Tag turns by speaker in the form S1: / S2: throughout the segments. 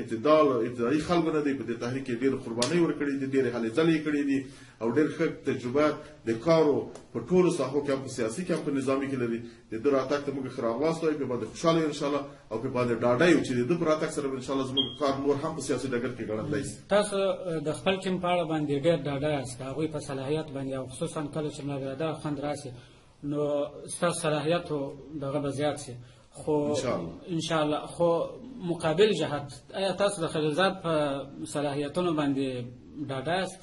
S1: اعتدال ابتدایي خلکو نه دی په دې تحریک کې ډېرې قربانۍ ورکړې دي ډېرې هلې ځلې یې کړې دي او ډېر ښه تجربه د کارو په ټولو ساحو کې هم په سیاسي کې هم په نظامي کې لري د ده راتګ ته موږ ښه راغلاست وایو په باندې خوشحاله یو انشاءالله او په باندې ډاډه یو چې د ده په راتګ سره به انشاءالله زموږ کار نور هم په سیاسي ډګر کې ګڼندی شي.
S2: تاسو د خپل ټیم په اړه باندې ډېر ډاډه یاست د هغوی په صلاحیت باندې او خصوصا کله چې نابرده خوند راشي نو ستاسو صلاحیت دغه به زیات شي خو انشاءالله خو مقابل جهت آیا تاسو د خلیلزاد په صلاحیتونو باندې ډاډه یاست؟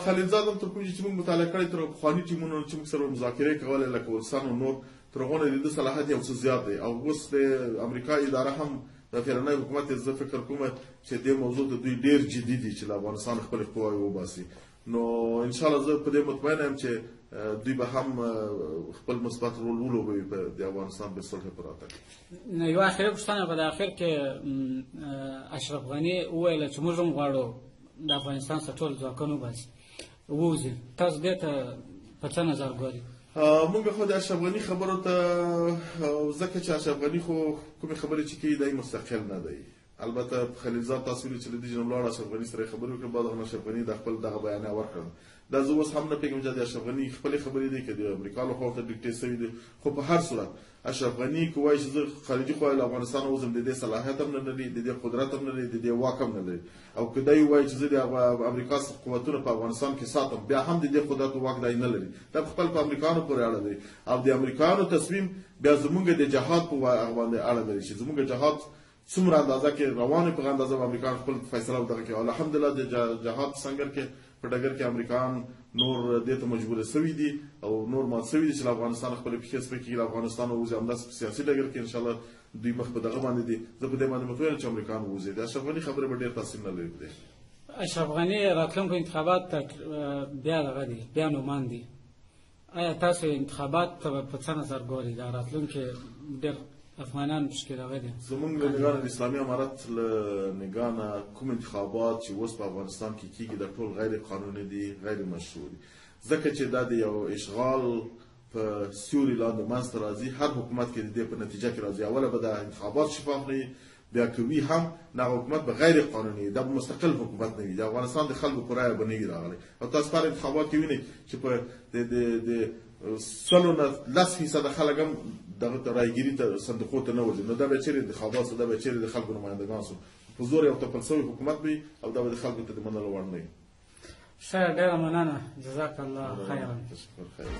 S1: خلیلزاد هم تر کومه چې موږ مطالعه کړی تر پخواني ټیمونو چې موږ سره مذاکرې کولې لکه ولسان او نور تر هغو نه د ده صلاحیت یو څه زیات دی او اوس د امریکا اداره هم د فیرنی حکومت زه فکر کوم چې دې موضوع ته دوی ډېر جدي دي چې له افغانستان خپلې قواوې وباسي نو انشاءالله زه په دې مطمئنه یم چې دوی به هم خپل مثبت رول ولوبوي د افغانستان په صلح په راتګ.
S2: یوه اخري پوښتنه په د اخر کې اشرف غني وویله چې موږ هم غواړو د افغانستان څخه ټول ځواکونه وباسي ووځي تاسو دې ته په څه نظر ګورئ؟
S1: موږ خو د اشرف غني خبرو ته ځکه چې اشرف غني خو کومې خبرې چې کوي دی مستقل نه دی البته خلیلزاد تاسو ویلي چې له دې جنوب لاړ اشرف غني سره خبرې وکړې بعد هغه اشرف غني د خپل دغه بیانیه ورکړه دا زه اوس هم نه پوهېږم چې د اشرف غني خپلې خبرې دی که د امریکا له خوا ورته ډیکټیټ شوي دي خو په هر صورت اشرف غني که وایي چې زه خارجي خوا له افغانستان وځم د دې صلاحیت هم نه لري د دې قدرت هم نه لري د دې واک هم نه لري او که دی وایي چې زه د امریکا قوتونه په افغانستان کې ساتم بیا هم د دې قدرت او واک دی نه لري دا خپل په امریکایانو پورې اړه لري او د امریکایانو تصمیم بیا زموږ د جهاد په باندې اړه لري چې زموږ جهاد څومره اندازه کې روانې په اندازه امریکایان خپل فیصله ودغه کوي الحمدلله د جهاد سنگر کې په ډګر کې امریکایان نور دې ته مجبور شوي دي او نور مات شوي دي چې افغانستان خپل پښې سپکې افغانستان وځي همداسې په سیاسي ډګر کې انشاءالله دوی مخ په دغه باندې دي زه په دې باندې مطمئن چې امریکایان وځي د اشرف غني خبره به ډېر تاثیر نه لري دی
S2: اشرف غني راتلونکو انتخابات ته بیا دغه دي بیا نومان دي آیا تاسو انتخابات ته په څه نظر ګورئ دا راتلونکي ډېر افغانان پکې راغلي
S1: زموږ له نګاه د اسلامي امارت له نګاه نه کوم انتخابات چې اوس په افغانستان کې کېږي دا ټول غیر قانوني دي غیر مشروع دي ځکه چې دا د یو اشغال په سیوري لاندې منځته راځي هر حکومت کې د دې په نتیجه کې راځي اوله به دا انتخابات شفاف نه وي بیا که وي هم دا حکومت به غیر قانوني وي دا به مستقل حکومت نه وي د افغانستان د خلکو په رایه به نه وي راغلی او تاسو په انتخابات کې وینئ چې په د 100% خلک هم دغه رایګیري ته صندوقو ته نه ورځي نو دا به چیرې انتخابات دا به چیرې د خلکو نمایندګان سو په زور یو تپل شوی حکومت وي او دا به د خلکو ته د منلو وړ نه وي.
S2: ښه ډېره مننه جزاک الله خیرا.
S1: تشکر خیر.